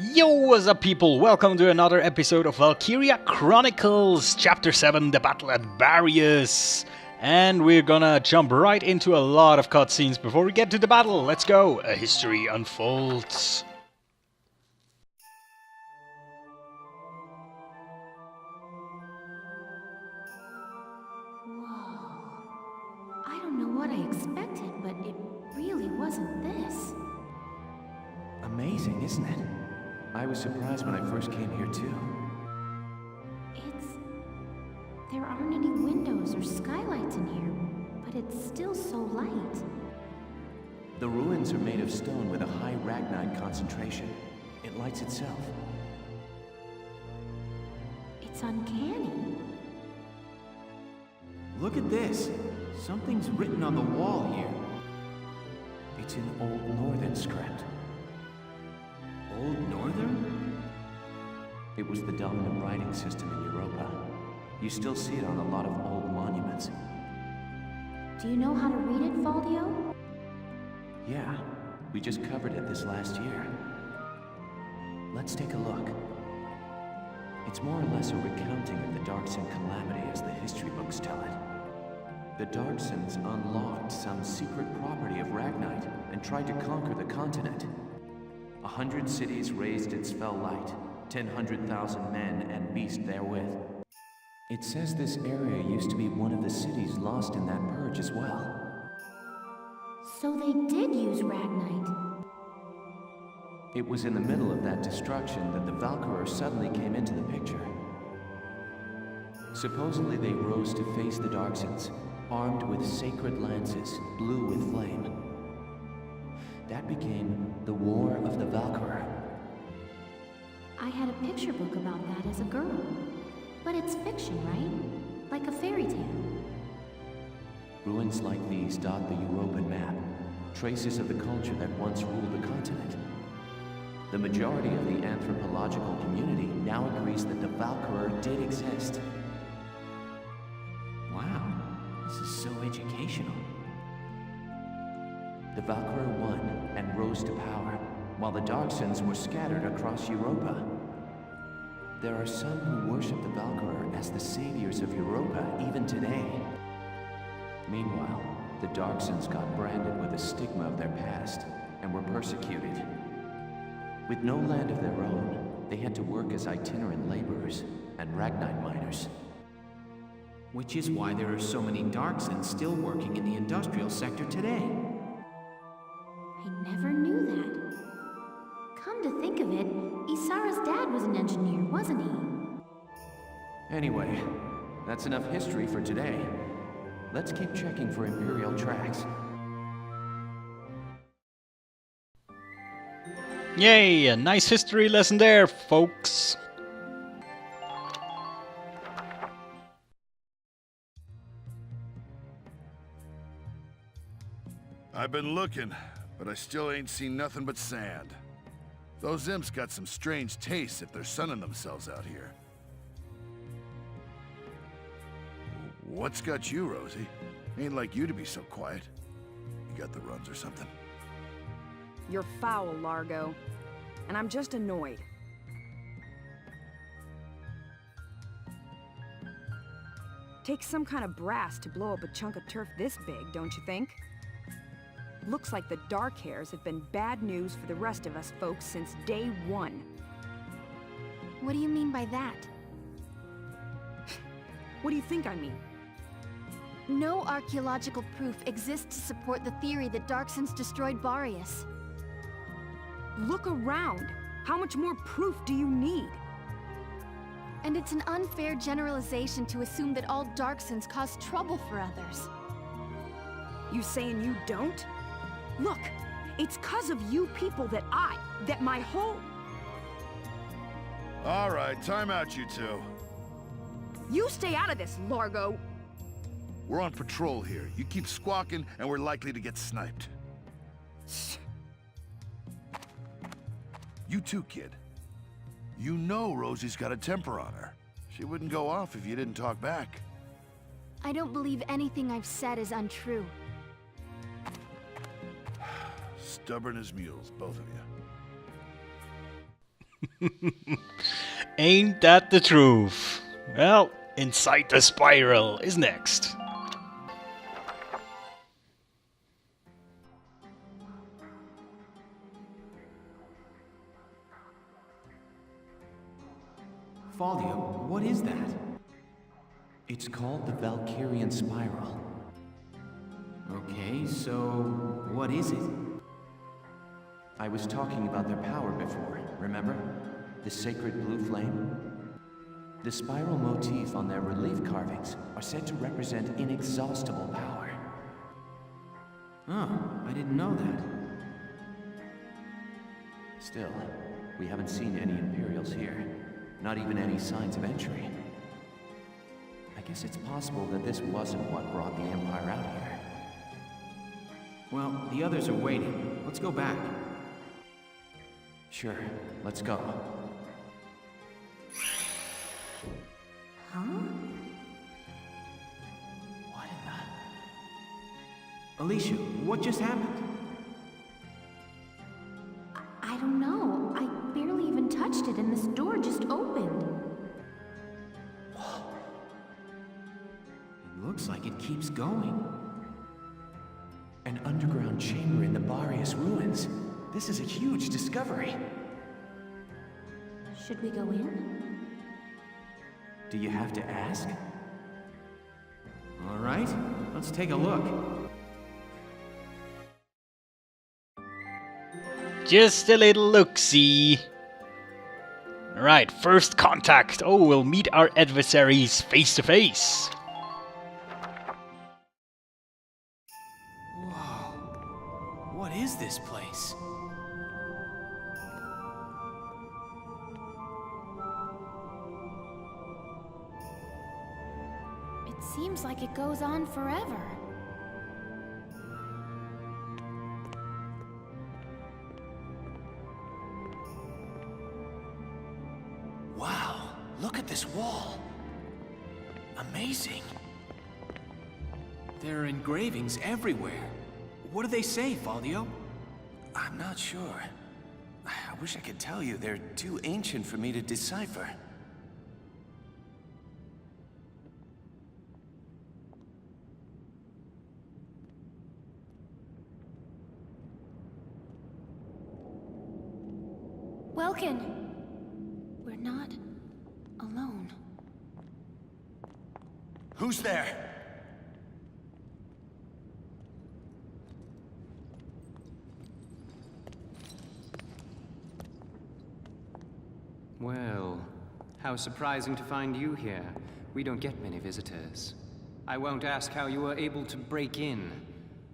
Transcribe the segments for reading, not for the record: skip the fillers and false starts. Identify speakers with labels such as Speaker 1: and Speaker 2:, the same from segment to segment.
Speaker 1: Yo, what's up people? Welcome to another episode of Valkyria Chronicles, Chapter 7, The Battle at Barious. And we're gonna jump right into a lot of cutscenes before we get to the battle. Let's go! A history unfolds.
Speaker 2: Whoa. I don't know what I expected, but it really wasn't this.
Speaker 3: Amazing, isn't it? I was surprised when I first came here too.
Speaker 2: There aren't any windows or skylights in here, but it's still so light.
Speaker 3: The ruins are made of stone with a high Ragnite concentration. It lights itself.
Speaker 2: It's uncanny.
Speaker 3: Look at this! Something's written on the wall here. It's in Old Northern script. Old Northern? It was the dominant writing system in Europa. You still see it on a lot of old monuments.
Speaker 2: Do you know how to read it, Faldio?
Speaker 3: Yeah, we just covered it this last year. Let's take a look. It's more or less a recounting of the Darkson calamity as the history books tell it. The Darksons unlocked some secret property of Ragnite and tried to conquer the continent. 100 cities raised its fell light, 100,000 men and beast therewith. It says this area used to be one of the cities lost in that purge as well.
Speaker 2: So they did use Ragnite.
Speaker 3: It was in the middle of that destruction that the Valkyria suddenly came into the picture. Supposedly they rose to face the Darksons, armed with sacred lances, blue with flame. That became the War of the Valkyria.
Speaker 2: I had a picture book about that as a girl. But it's fiction, right? Like a fairy tale.
Speaker 3: Ruins like these dot the Europan map, traces of the culture that once ruled the continent. The majority of the anthropological community now agrees that the Valkyria did exist. Wow, this is so educational. The Valkyria won and rose to power, while the Darksons were scattered across Europa. There are some who worship the Valkyria as the saviors of Europa even today. Meanwhile, the Darksons got branded with the stigma of their past and were persecuted. With no land of their own, they had to work as itinerant laborers and Ragnite miners.
Speaker 4: Which is why there are so many Darksons still working in the industrial sector today.
Speaker 2: I never knew that. Come to think of it, Isara's dad was an engineer, wasn't he?
Speaker 3: Anyway, that's enough history for today. Let's keep checking for Imperial tracks.
Speaker 1: Yay, a nice history lesson there, folks.
Speaker 5: I've been looking, but I still ain't seen nothing but sand. Those imps got some strange tastes if they're sunning themselves out here. What's got you, Rosie? Ain't like you to be so quiet. You got the runs or something?
Speaker 6: You're foul, Largo. And I'm just annoyed. Takes some kind of brass to blow up a chunk of turf this big, don't you think? Looks like the dark hairs have been bad news for the rest of us folks since day one.
Speaker 2: What do you mean by that?
Speaker 6: What do you think I mean?
Speaker 7: No archaeological proof exists to support the theory that Darksons destroyed Barious.
Speaker 6: Look around. How much more proof do you need?
Speaker 7: And it's an unfair generalization to assume that all Darksons cause trouble for others.
Speaker 6: You saying you don't? Look, it's 'cause of you people that my whole...
Speaker 5: All right, time out, you two.
Speaker 6: You stay out of this, Largo!
Speaker 5: We're on patrol here. You keep squawking, and we're likely to get sniped. You too, kid. You know Rosie's got a temper on her. She wouldn't go off if you didn't talk back.
Speaker 7: I don't believe anything I've said is untrue.
Speaker 5: Stubborn as mules, both of you.
Speaker 1: Ain't that the truth? Well, Inside the Spiral is next.
Speaker 4: Faldio, what is that?
Speaker 3: It's called the Valkyrian Spiral.
Speaker 4: Okay, so what is it?
Speaker 3: I was talking about their power before, remember? The sacred blue flame? The spiral motif on their relief carvings are said to represent inexhaustible power.
Speaker 4: Oh, I didn't know that.
Speaker 3: Still, we haven't seen any Imperials here. Not even any signs of entry. I guess it's possible that this wasn't what brought the Empire out here.
Speaker 4: Well, the others are waiting. Let's go back.
Speaker 3: Sure, let's go.
Speaker 2: Huh?
Speaker 3: What in the...
Speaker 4: Alicia, what just happened?
Speaker 2: I don't know. I barely even touched it and this door just opened.
Speaker 4: It looks like it keeps going.
Speaker 3: An underground chamber in the Barious ruins. This is a huge discovery.
Speaker 2: Should we go in?
Speaker 3: Do you have to ask?
Speaker 4: All right, let's take a look.
Speaker 1: Just a little look-see. Alright, first contact. Oh, we'll meet our adversaries face to face.
Speaker 4: Whoa, what is this place?
Speaker 7: It seems like it goes on forever.
Speaker 3: Wow, look at this wall. Amazing.
Speaker 4: There are engravings everywhere. What do they say, Faldio?
Speaker 3: I'm not sure. I wish I could tell you. They're too ancient for me to decipher.
Speaker 7: Welkin! We're not alone.
Speaker 3: Who's there?
Speaker 8: Well, how surprising to find you here. We don't get many visitors. I won't ask how you were able to break in.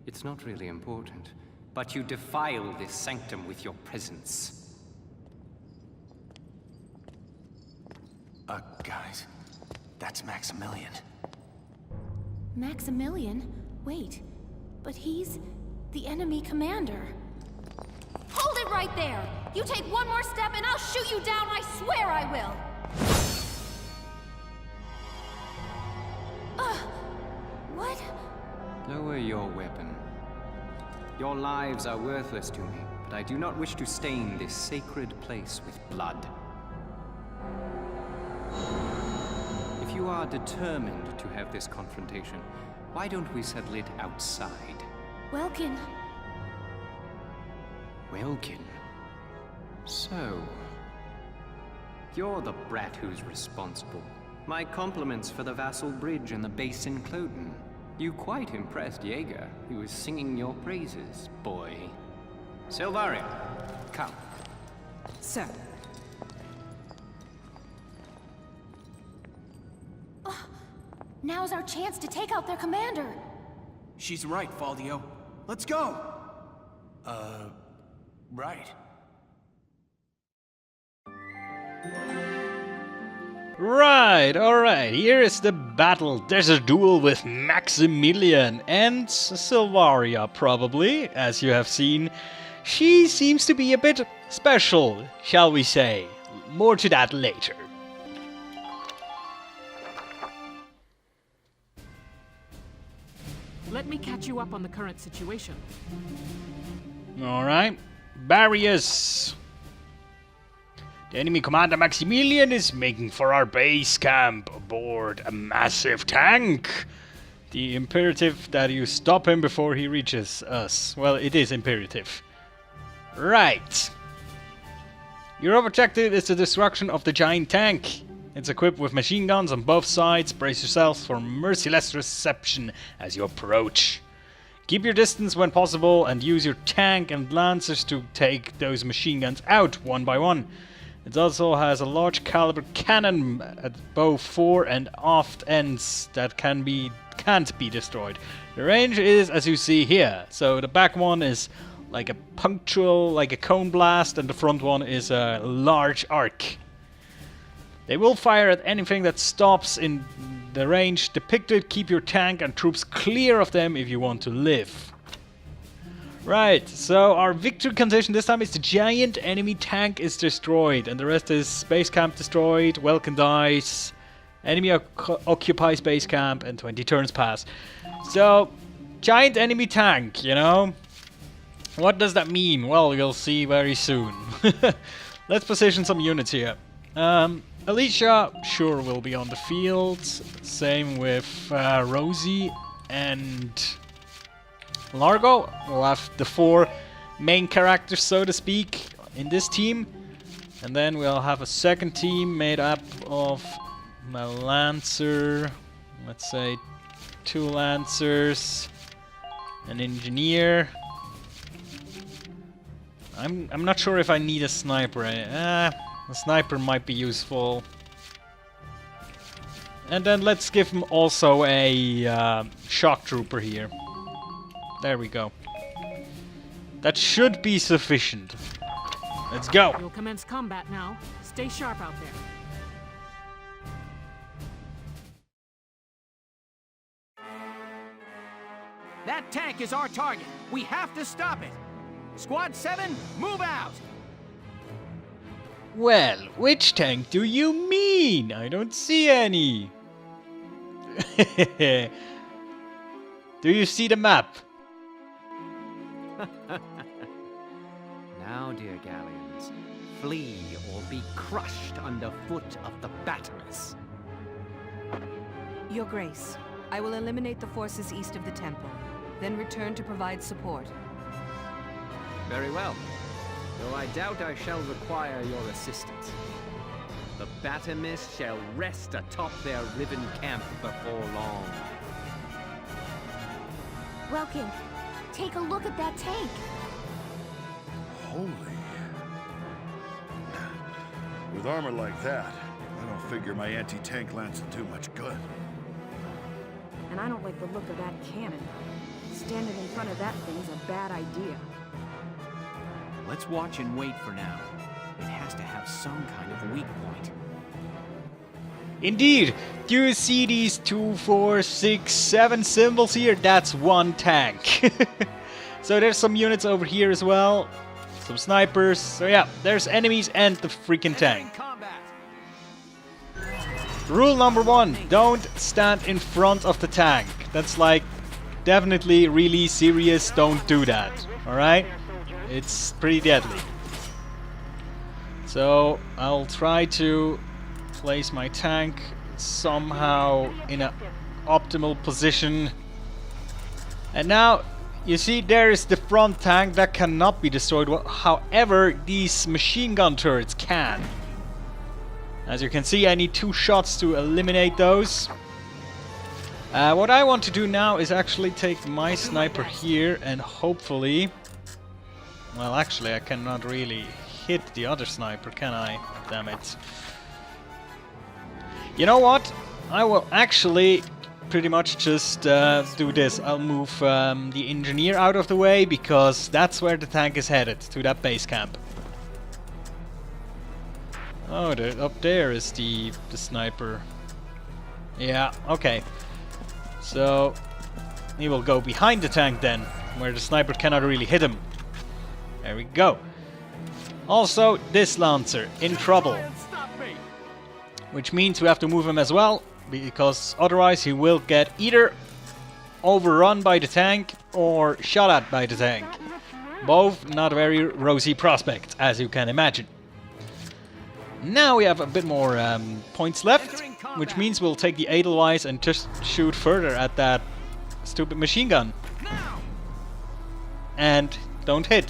Speaker 8: It's not really important. But you defile this sanctum with your presence.
Speaker 3: Guys, that's Maximilian.
Speaker 7: Maximilian? Wait, but he's the enemy commander. Hold it right there! You take one more step and I'll shoot you down, I swear I will! What?
Speaker 8: Lower your weapon. Your lives are worthless to me, but I do not wish to stain this sacred place with blood. If you are determined to have this confrontation, why don't we settle it outside?
Speaker 7: Welkin.
Speaker 8: Welkin? So... you're the brat who's responsible. My compliments for the Vassal Bridge and the base in Cloden. You quite impressed Jaeger. He was singing your praises, boy. Silvaria, come.
Speaker 6: Sir.
Speaker 7: Now's our chance to take out their commander.
Speaker 4: She's right, Faldio. Let's go!
Speaker 3: Right.
Speaker 1: Right, alright, here is the battle. There's a duel with Maximilian and Silvaria, probably, as you have seen. She seems to be a bit special, shall we say. More to that later.
Speaker 9: Let me catch you up on the current situation.
Speaker 1: Alright, Barious. The enemy commander Maximilian is making for our base camp aboard a massive tank. The imperative that you stop him before he reaches us. Well, it is imperative. Right. Your objective is the destruction of the giant tank. It's equipped with machine guns on both sides. Brace yourselves for merciless reception as you approach. Keep your distance when possible and use your tank and lancers to take those machine guns out one by one. It also has a large caliber cannon at both fore and aft ends that can't be destroyed. The range is as you see here. So the back one is like a punctual, like a cone blast, and the front one is a large arc. They will fire at anything that stops in the range depicted. Keep your tank and troops clear of them if you want to live. Right, so our victory condition this time is the giant enemy tank is destroyed, and the rest is base camp destroyed, Welkin dies, enemy occupies base camp, and 20 turns pass. So, giant enemy tank, you know? What does that mean? Well, you'll see very soon. Let's position some units here. Alicia, sure, will be on the field. Same with Rosie and Largo. We'll have the 4 main characters, so to speak, in this team. And then we'll have a second team made up of a Lancer, let's say 2 Lancers, an Engineer. I'm not sure if I need a Sniper. A Sniper might be useful. And then let's give him also a Shock Trooper here. There we go. That should be sufficient. Let's go.
Speaker 9: You'll commence combat now. Stay sharp out there.
Speaker 4: That tank is our target. We have to stop it. Squad 7, move out!
Speaker 1: Well, which tank do you mean? I don't see any. Do you see the map?
Speaker 8: Now, dear Gallians, flee or be crushed underfoot of the Batomys.
Speaker 6: Your Grace, I will eliminate the forces east of the temple, then return to provide support.
Speaker 8: Very well. Though I doubt I shall require your assistance. The Batomys shall rest atop their riven camp before long.
Speaker 7: Welkin, take a look at that tank.
Speaker 5: Holy. With armor like that, I don't figure my anti-tank lance will do much good.
Speaker 6: And I don't like the look of that cannon. Standing in front of that thing's a bad idea.
Speaker 4: Let's watch and wait for now. It has to have some kind of weak point.
Speaker 1: Indeed. Do you see these 2, 4, 6, 7 symbols here? That's one tank. So there's some units over here as well. Some snipers. So yeah, there's enemies and the freaking tank. Rule number 1, don't stand in front of the tank. That's like definitely really serious. Don't do that. Alright? It's pretty deadly. So I'll try to place my tank somehow in an optimal position. And now you see there is the front tank that cannot be destroyed. However, these machine gun turrets can. As you can see, I need 2 shots to eliminate those. What I want to do now is actually take my sniper here and hopefully... Well, actually, I cannot really hit the other sniper, can I? Damn it. You know what? I will actually pretty much just do this. I'll move the engineer out of the way because that's where the tank is headed, to that base camp. Oh, up there is the sniper. Yeah, okay. So, he will go behind the tank then, where the sniper cannot really hit him. There we go. Also, this Lancer in trouble. Which means we have to move him as well, because otherwise he will get either overrun by the tank or shot at by the tank. Both not very rosy prospects, as you can imagine. Now we have a bit more points left, which means we'll take the Edelweiss and just shoot further at that stupid machine gun. And don't hit.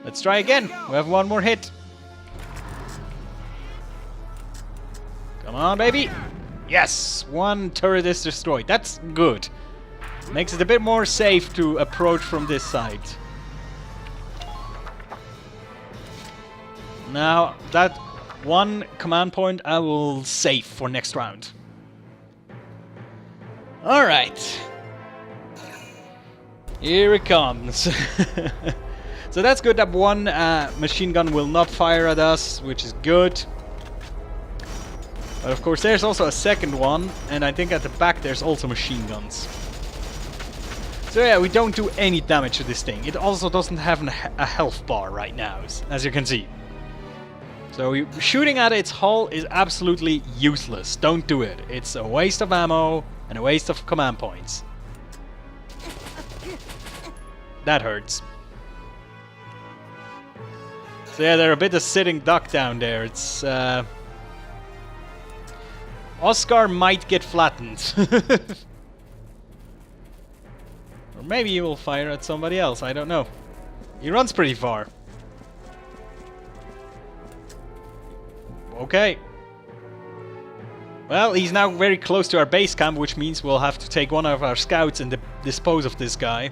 Speaker 1: Let's try again. We have one more hit. Come on, baby. Yes, one turret is destroyed. That's good. Makes it a bit more safe to approach from this side. Now, that one command point I will save for next round. Alright. Here it comes. So that's good that one machine gun will not fire at us, which is good. But of course there's also a second one, and I think at the back there's also machine guns. So yeah, we don't do any damage to this thing. It also doesn't have a health bar right now, as you can see. So shooting at its hull is absolutely useless. Don't do it. It's a waste of ammo and a waste of command points. That hurts. So yeah, they're a bit of sitting duck down there. It's Oscar might get flattened. Or maybe he will fire at somebody else, I don't know. He runs pretty far. Okay. Well, he's now very close to our base camp, which means we'll have to take one of our scouts and dispose of this guy.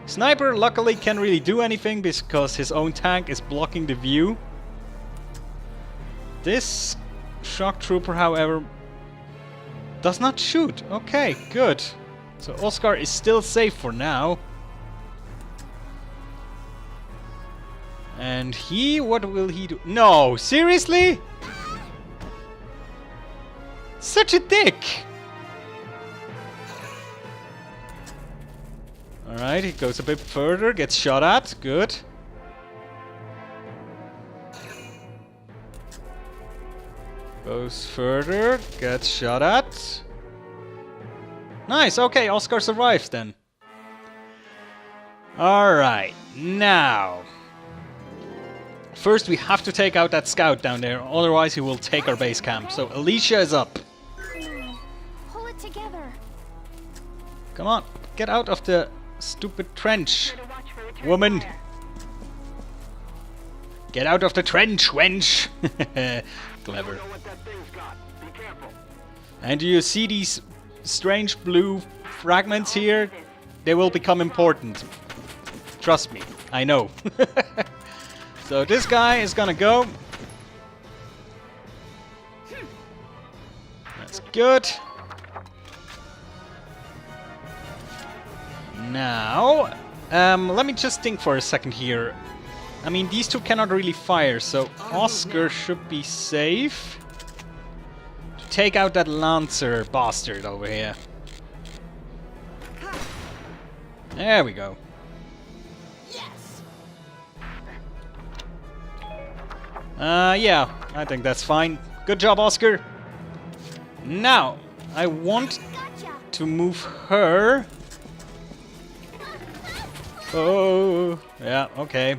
Speaker 1: Sniper, luckily, can't really do anything because his own tank is blocking the view. This shock trooper, however, does not shoot. Okay, good. So Oscar is still safe for now. And he, what will he do? No, seriously? Such a dick! Alright, he goes a bit further, gets shot at, good. Goes further, gets shot at. Nice, okay, Oscar survives then. Alright, now. First we have to take out that scout down there, otherwise he will take our base camp. So Alicia is up.
Speaker 7: Pull it together.
Speaker 1: Come on, get out of the stupid trench, woman. Get out of the trench, wench. Clever. And do you see these strange blue fragments here? They will become important. Trust me, I know. So this guy is gonna go. That's good. Now, let me just think for a second here. I mean, these two cannot really fire, so Oscar should be safe to take out that Lancer bastard over here. There we go. Yeah, I think that's fine. Good job, Oscar. Now, I want to move her. Oh, yeah, okay.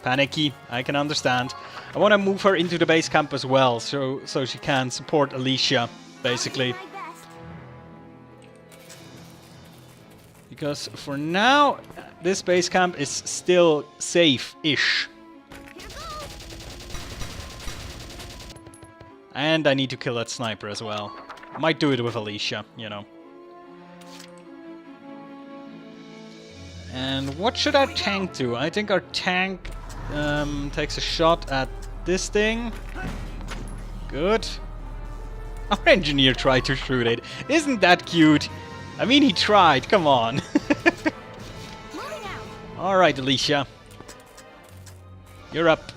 Speaker 1: Panicky, I can understand. I want to move her into the base camp as well, so she can support Alicia, basically. Because for now, this base camp is still safe-ish. And I need to kill that sniper as well. Might do it with Alicia, you know. And what should our tank do? I think our tank takes a shot at this thing. Good. Our engineer tried to shoot it. Isn't that cute? I mean, he tried. Come on. Alright, Alicia. You're up.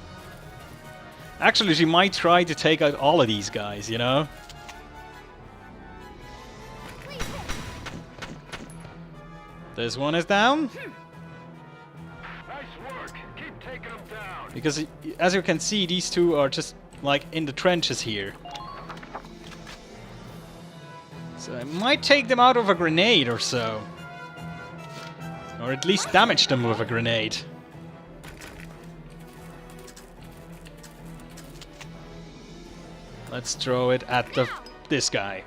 Speaker 1: Actually, she might try to take out all of these guys, you know? This one is down.
Speaker 5: Nice work. Keep taking them down.
Speaker 1: Because, as you can see, these two are just, like, in the trenches here. So I might take them out of a grenade or so. Or at least damage them with a grenade. Let's throw it at this guy.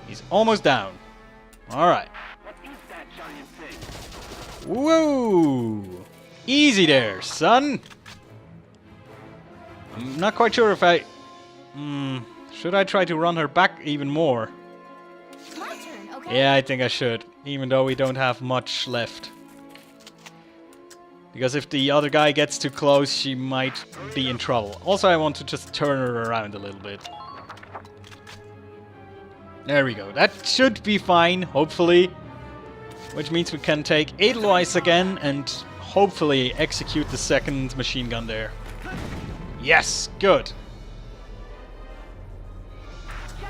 Speaker 1: He's almost down. Alright. Whoa! Easy there, son! I'm not quite sure if I... should I try to run her back even more?
Speaker 7: My turn, okay?
Speaker 1: Yeah, I think I should. Even though we don't have much left. Because if the other guy gets too close, she might be in trouble. Also, I want to just turn her around a little bit. There we go. That should be fine, hopefully. Which means we can take Edelweiss again and hopefully execute the second machine gun there. Yes, good.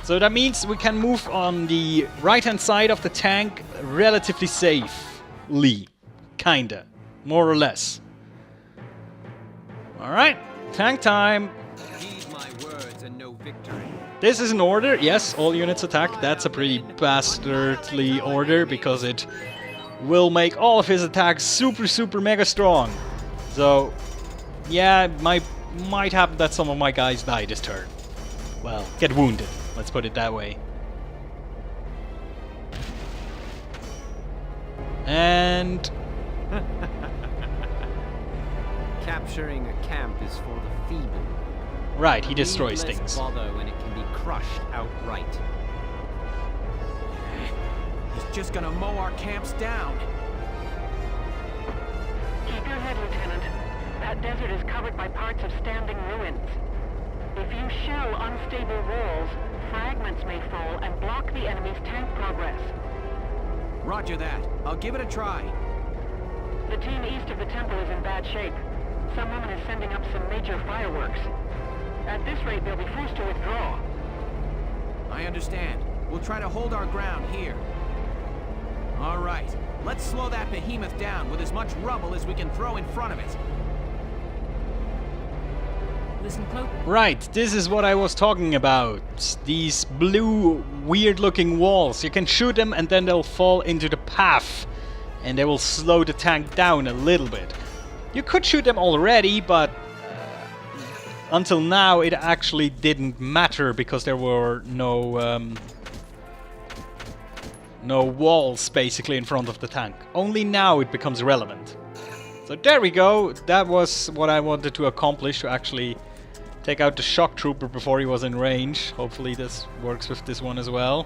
Speaker 1: So that means we can move on the right-hand side of the tank relatively safely. Kinda. More or less. Alright, tank time.
Speaker 4: Heed my words and no victory.
Speaker 1: This is an order. Yes, all units attack. That's a pretty bastardly order because it will make all of his attacks super mega strong. So, yeah, it might happen that some of my guys die this turn. Well, get wounded. Let's put it that way. And...
Speaker 8: Capturing a camp is for the feeble.
Speaker 1: Right, he destroys
Speaker 8: Needless
Speaker 1: things.
Speaker 8: bother when it can be crushed outright.
Speaker 4: He's just gonna mow our camps down.
Speaker 10: Keep your head, Lieutenant. That desert is covered by parts of standing ruins. If you shell unstable walls, fragments may fall and block the enemy's tank progress.
Speaker 4: Roger that. I'll give it a try.
Speaker 10: The team east of the temple is in bad shape. Some woman is sending up some major fireworks. At this rate, they'll be forced to withdraw.
Speaker 4: I understand. We'll try to hold our ground here. All right. Let's slow that behemoth down with as much rubble as we can throw in front of it.
Speaker 9: Listen close.
Speaker 1: Right, this is what I was talking about. These blue, weird-looking walls. You can shoot them and then they'll fall into the path. And they will slow the tank down a little bit. You could shoot them already, but until now it actually didn't matter because there were no walls basically in front of the tank. Only now it becomes relevant. So there we go. That was what I wanted to accomplish, to actually take out the shock trooper before he was in range. Hopefully this works with this one as well.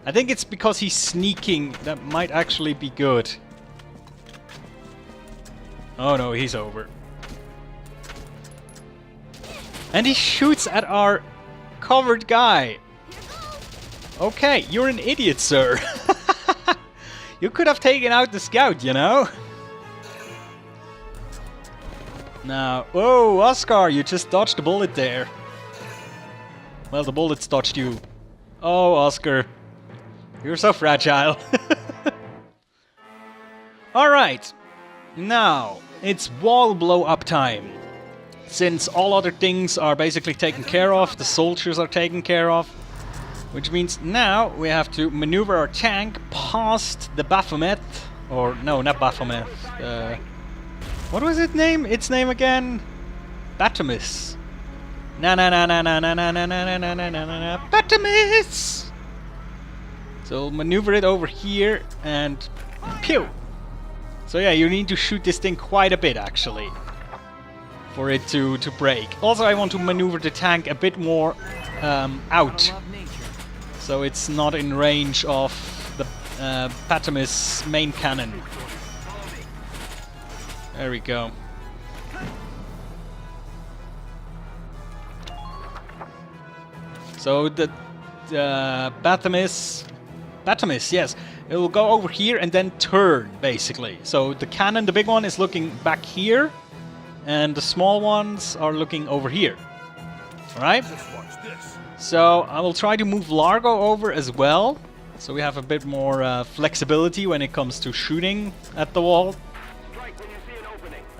Speaker 1: I think it's because he's sneaking. That might actually be good. Oh no, he's over. And he shoots at our covered guy. Okay, you're an idiot, sir. You could have taken out the scout, you know? Now, whoa, Oscar, you just dodged a bullet there. Well, the bullets dodged you. Oh, Oscar. You're so fragile. Alright. Now, it's wall blow up time. Since all other things are basically taken care of, the soldiers are taken care of. Which means now we have to maneuver our tank past the Baphomet. Or, no, not Baphomet. What was its name? Its name again? Batomys. Batomys! So we'll maneuver it over here and pew! So yeah, you need to shoot this thing quite a bit actually for it to break. Also, I want to maneuver the tank a bit more out, so it's not in range of the Batomys main cannon. There we go. So the Batomys, yes, it will go over here and then turn, basically. So the cannon, the big one, is looking back here, and the small ones are looking over here. Alright? So I will try to move Largo over as well, so we have a bit more flexibility when it comes to shooting at the wall.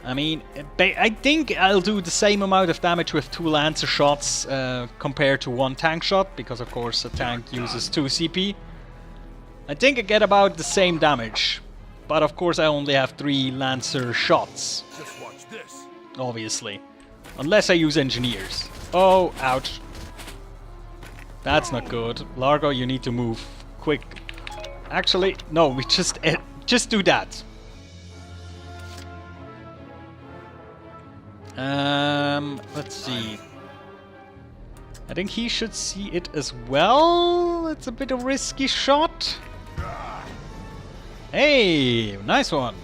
Speaker 1: I mean, I think I'll do the same amount of damage with 2 Lancer shots compared to 1 tank shot, because of course a tank uses 2 CP. I think I get about the same damage, but of course I only have 3 Lancer shots.
Speaker 5: Just watch this.
Speaker 1: obviously. Unless I use engineers. Oh, ouch. That's not good. Largo, you need to move quick. Actually, no, we just do that. Let's see. I think he should see it as well. It's a bit of a risky shot. Hey, nice one.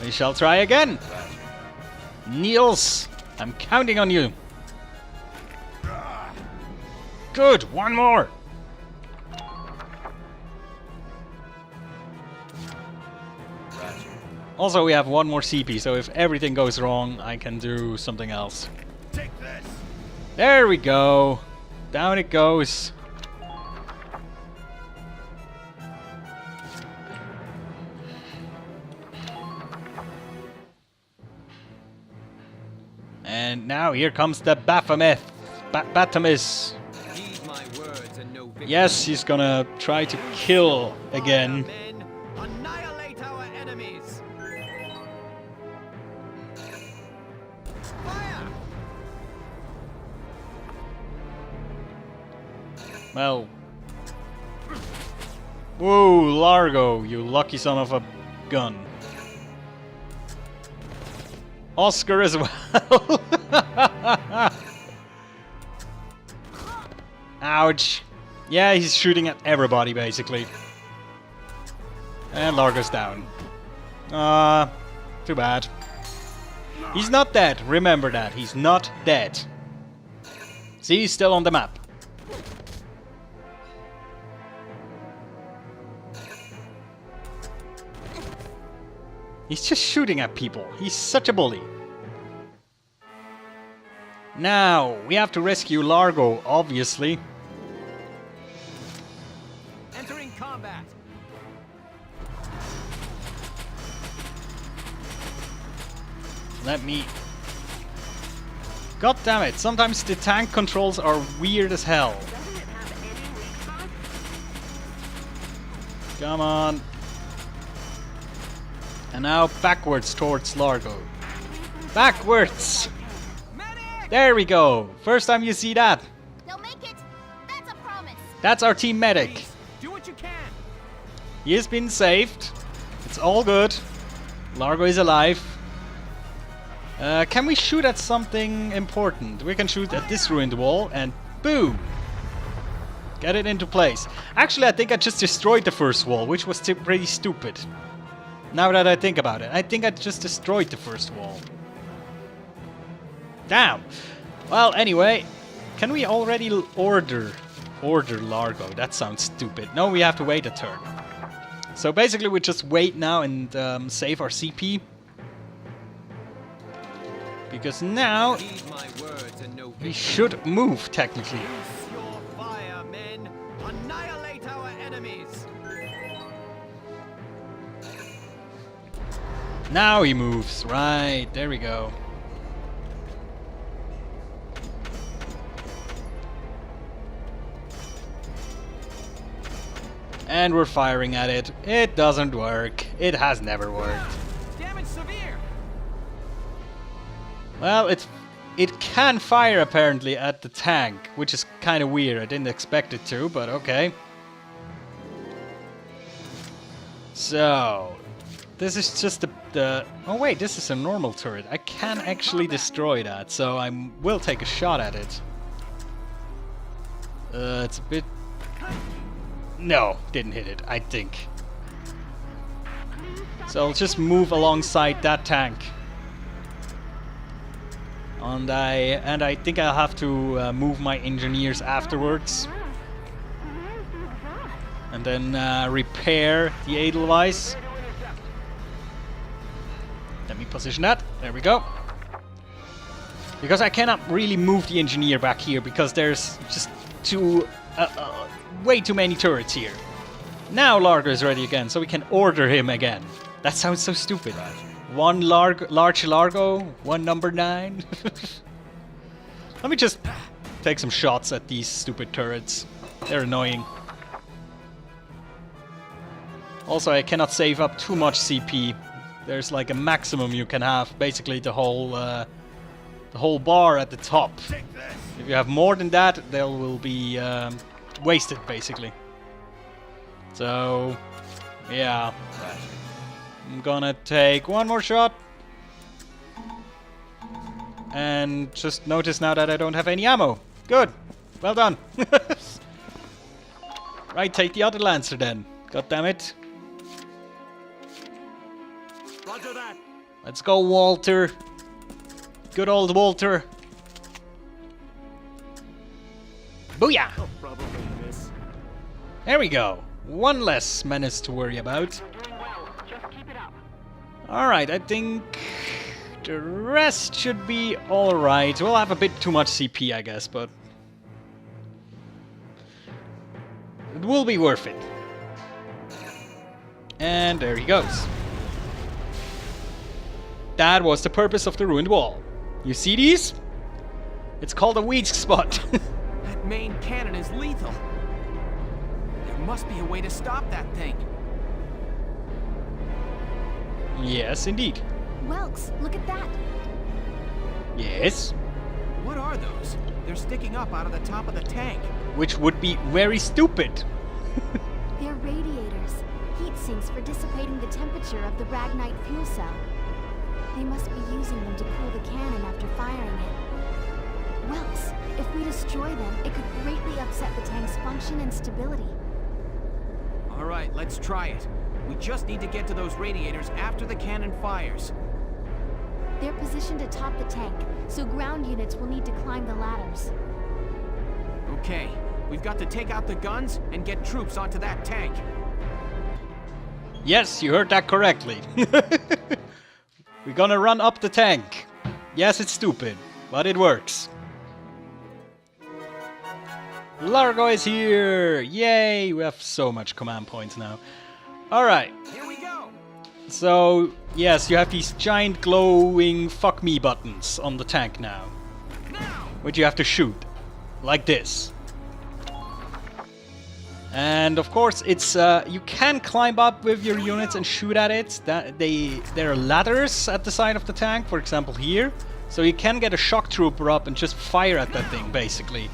Speaker 1: We shall try again. Niels, I'm counting on you. Good, one more. Also, we have one more CP, so if everything goes wrong, I can do something else.
Speaker 5: Take this.
Speaker 1: There we go. Down it goes. And now here comes the Batomys. Yes, he's gonna try to kill again.
Speaker 4: Annihilate our enemies. Fire!
Speaker 1: Well. Whoa, Largo, you lucky son of a gun. Oscar as well. Ouch. Yeah, he's shooting at everybody, basically. And Largo's down. Too bad. He's not dead. Remember that. He's not dead. See, he's still on the map. He's just shooting at people. He's such a bully. Now, we have to rescue Largo, obviously.
Speaker 4: Entering combat.
Speaker 1: Let me... God damn it, sometimes the tank controls are weird as hell. Come on. And now backwards towards Largo. Backwards! There we go! First time you see that.
Speaker 7: They'll make it. That's a promise.
Speaker 1: That's our team medic.
Speaker 4: Please, do what you can.
Speaker 1: He has been saved. It's all good. Largo is alive. Can we shoot at something important? We can shoot at this ruined wall and boom! Get it into place. Actually, I think I just destroyed the first wall, which was pretty stupid. Now that I think about it, I think I just destroyed the first wall. Damn! Well, anyway, can we already order Largo? That sounds stupid. No, we have to wait a turn. So basically we just wait now and save our CP. Because now we should move, technically.
Speaker 4: Use your fire, men. Annihilate our enemies.
Speaker 1: Now he moves. Right, there we go. And we're firing at it. It doesn't work. It has never worked.
Speaker 4: Damage severe.
Speaker 1: Well, it can fire apparently at the tank, which is kind of weird. I didn't expect it to, but okay. So, this is just the... Oh wait, this is a normal turret. I can actually destroy that, so I will take a shot at it. It's a bit... No, didn't hit it, I think. So I'll just move alongside that tank. And I think I'll have to move my engineers afterwards. And then repair the Edelweiss. Let me position that. There we go. Because I cannot really move the engineer back here because there's just way too many turrets here. Now Largo is ready again, so we can order him again. That sounds so stupid. One large Largo, one number 9. Let me just take some shots at these stupid turrets. They're annoying. Also, I cannot save up too much CP There's like a maximum you can have, basically the whole bar at the top. If you have more than that, they will be wasted, basically. So, yeah. I'm gonna take one more shot. And just notice now that I don't have any ammo. Good. Well done. Right, take the other Lancer then. God damn it.
Speaker 4: Roger that.
Speaker 1: Let's go, Walter. Good old Walter. Booyah!
Speaker 4: Oh, probably miss.
Speaker 1: There we go. One less menace to worry about.
Speaker 10: You're doing well. Just keep it up.
Speaker 1: Alright, I think the rest should be alright. We'll have a bit too much CP, I guess, but it will be worth it. And there he goes. That was the purpose of the ruined wall. You see these? It's called a weak spot.
Speaker 4: That main cannon is lethal. There must be a way to stop that thing.
Speaker 1: Yes, indeed.
Speaker 7: Welks, look at that.
Speaker 1: Yes.
Speaker 4: What are those? They're sticking up out of the top of the tank.
Speaker 1: Which would be very stupid.
Speaker 2: They're radiators, heat sinks for dissipating the temperature of the Ragnite fuel cell. They must be using them to cool the cannon after firing it. Welks, if we destroy them, it could greatly upset the tank's function and stability.
Speaker 4: All right, let's try it. We just need to get to those radiators after the cannon fires.
Speaker 2: They're positioned atop the tank, so ground units will need to climb the ladders.
Speaker 4: Okay, we've got to take out the guns and get troops onto that tank.
Speaker 1: Yes, you heard that correctly. We're gonna run up the tank. Yes, it's stupid, but it works. Largo is here! Yay! We have so much command points now. Alright.
Speaker 4: Here we go!
Speaker 1: So, yes, you have these giant glowing fuck me buttons on the tank now. Which you have to shoot. Like this. And of course, it's you can climb up with your units and shoot at it. There are ladders at the side of the tank, for example here. So you can get a shock trooper up and just fire at that thing, basically.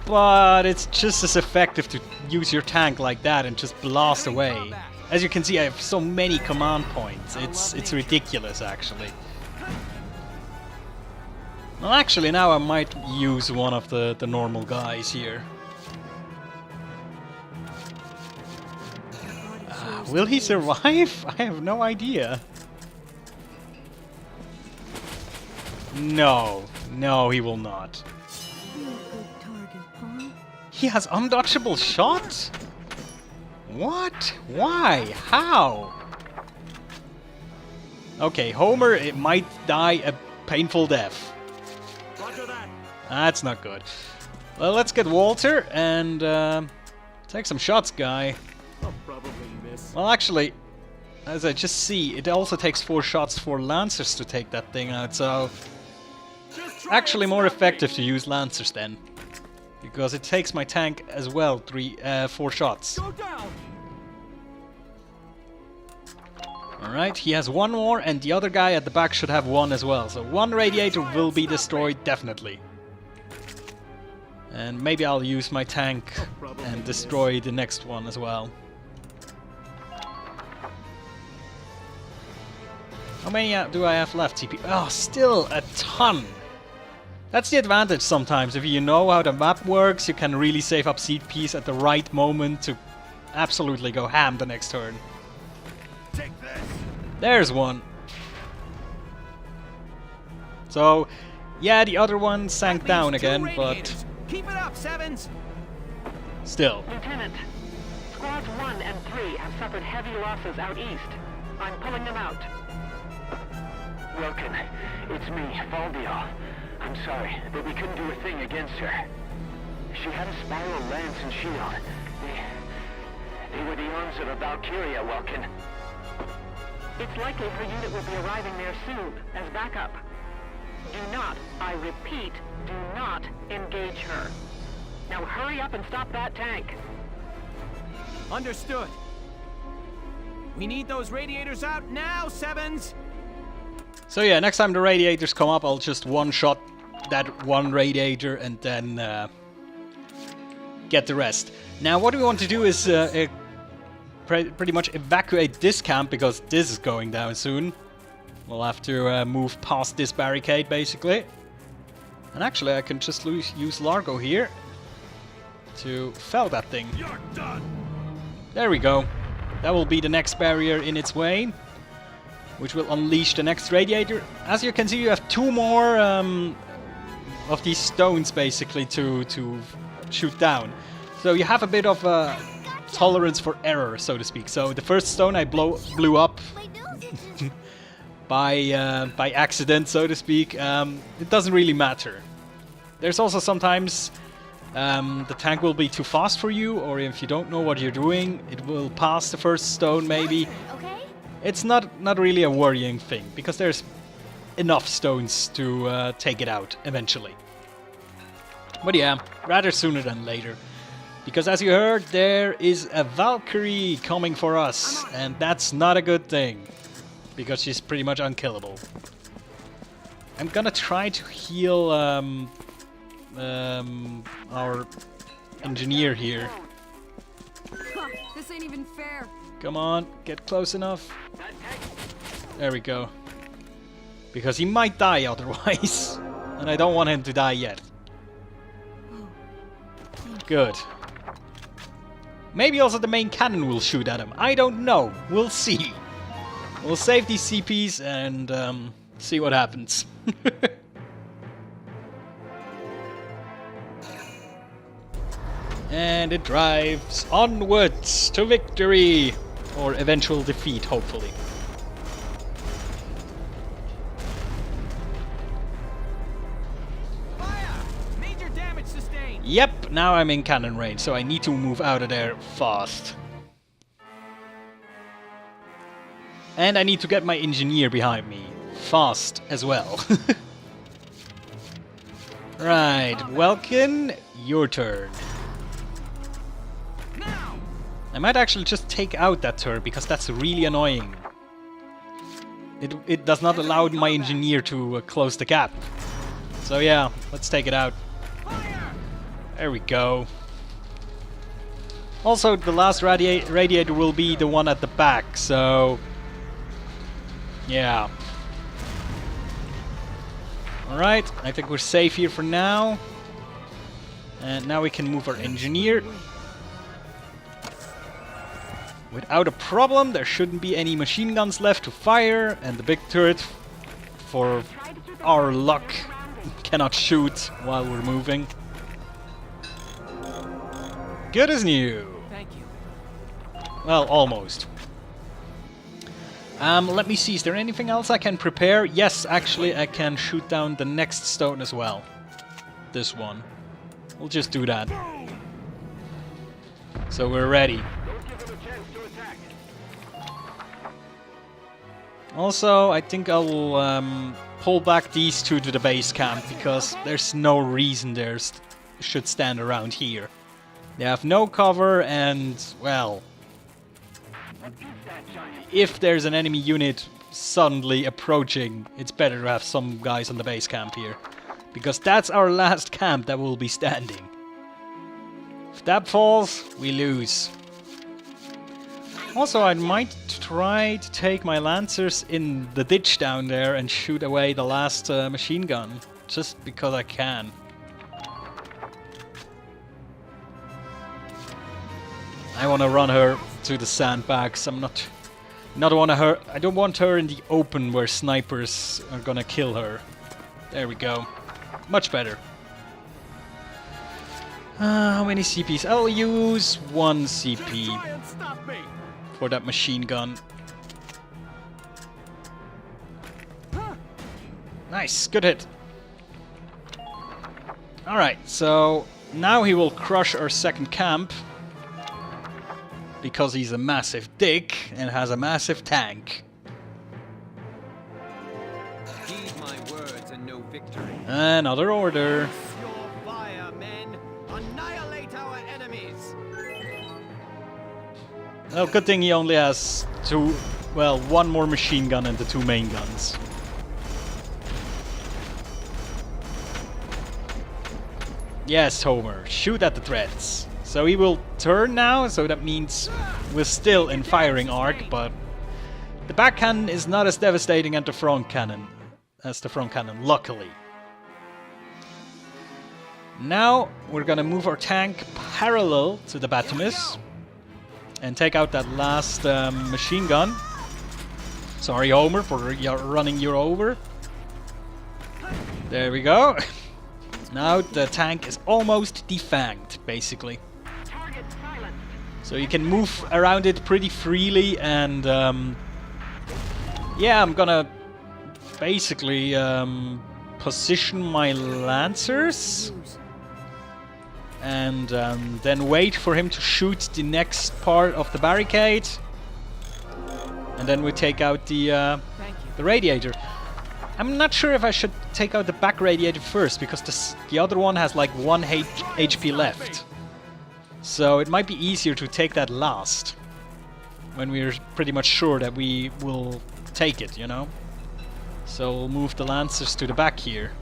Speaker 1: But it's just as effective to use your tank like that and just blast away. As you can see, I have so many command points. It's ridiculous, actually. Well, actually, now I might use one of the normal guys here. Will he survive? I have no idea. No. No, he will not. He has undodgeable shot? What? Why? How? Okay, Homer, it might die a painful death. That's not good. Well, let's get Walter and take some shots, guy.
Speaker 4: I'll probably miss.
Speaker 1: Well, actually, as I just see, it also takes 4 shots for Lancers to take that thing out, so actually more effective to use Lancers then. Because it takes my tank as well 4 shots.
Speaker 4: Go down.
Speaker 1: Alright, he has 1 more, and the other guy at the back should have 1 as well. So 1 radiator will be destroyed, definitely. And maybe I'll use my tank and destroy the next one as well. How many do I have left, TP? Oh, still a ton! That's the advantage sometimes. If you know how the map works, you can really save up CPs at the right moment to absolutely go ham the next turn.
Speaker 5: Take this.
Speaker 1: There's one. So, yeah, the other one sank down again, but
Speaker 4: Keep it up, Sevens!
Speaker 1: still.
Speaker 10: Lieutenant, squads 1 and 3 have suffered heavy losses out east. I'm pulling them out.
Speaker 11: Welkin, it's me, Valdio. I'm sorry, but we couldn't do a thing against her. She had a spiral lance and shield. They were the arms of a Valkyria, Welkin.
Speaker 10: It's likely her unit will be arriving there soon, as backup. Do not, I repeat, do not engage her. Now hurry up and stop that tank.
Speaker 4: Understood. We need those radiators out now, Sevens!
Speaker 1: So yeah, next time the radiators come up, I'll just one-shot that one radiator and then get the rest. Now what we want to do is pretty much evacuate this camp, because this is going down soon. We'll have to move past this barricade, basically. And actually, I can just use Largo here to fell that thing.
Speaker 5: You're done.
Speaker 1: There we go. That will be the next barrier in its way, which will unleash the next radiator. As you can see, you have two more of these stones, basically, to shoot down. So you have a bit of tolerance for error, so to speak. So the first stone I blew up by accident, so to speak. It doesn't really matter. There's also sometimes the tank will be too fast for you, or if you don't know what you're doing, it will pass the first stone maybe. It's not really a worrying thing, because there's enough stones to take it out eventually. But yeah, rather sooner than later. Because as you heard, there is a Valkyrie coming for us, and that's not a good thing, because she's pretty much unkillable. I'm gonna try to heal our engineer here.
Speaker 6: This ain't even fair.
Speaker 1: Come on, get close enough. There we go. Because he might die otherwise, and I don't want him to die yet. Good. Maybe also the main cannon will shoot at him. I don't know. We'll see. We'll save these CPs and see what happens. And it drives onwards to victory! Or eventual defeat, hopefully.
Speaker 4: Fire! Major damage sustained!
Speaker 1: Yep, now I'm in cannon range, so I need to move out of there fast. And I need to get my engineer behind me. Fast as well. Right, Welkin, your turn. I might actually just take out that turret, because that's really annoying. It does not allow my engineer to close the gap. So yeah, let's take it out. There we go. Also, the last radiator will be the one at the back, so... yeah. Alright, I think we're safe here for now. And now we can move our engineer. Without a problem, there shouldn't be any machine guns left to fire, and the big turret, for our luck, cannot shoot while we're moving. Good as new.
Speaker 4: Thank you.
Speaker 1: Well, almost. Let me see, is there anything else I can prepare? Yes, actually, I can shoot down the next stone as well. This one. We'll just do that. So we're ready. Also, I think I'll pull back these two to the base camp, because there's no reason they should stand around here. They have no cover, and, well, if there's an enemy unit suddenly approaching, it's better to have some guys on the base camp here. Because that's our last camp that will be standing. If that falls, we lose. Also, I might try to take my lancers in the ditch down there and shoot away the last machine gun, just because I can. I want to run her to the sandbags. I don't want her in the open where snipers are gonna kill her. There we go. Much better. How many CPs? I'll use 1 CP for that machine gun. Nice, good hit. Alright, so now he will crush our second camp, because he's a massive dick and has a massive tank.
Speaker 8: Heed my words and no victory.
Speaker 1: Another order.
Speaker 8: Your fire, men! Annihilate our enemies!
Speaker 1: Well, good thing he only has one more machine gun and the 2 main guns. Yes, Homer, shoot at the threats. So he will turn now, so that means we're still in firing arc, but the back cannon is not as devastating as the front cannon, luckily. Now we're gonna move our tank parallel to the Batomys and take out that last machine gun. Sorry, Homer, for running you over. There we go. Now the tank is almost defanged, basically. So you can move around it pretty freely, and yeah, I'm gonna basically position my lancers and then wait for him to shoot the next part of the barricade, and then we take out the radiator. I'm not sure if I should take out the back radiator first, because the other one has like 1 HP left. So it might be easier to take that last, when we're pretty much sure that we will take it, you know? So we'll move the lancers to the back here.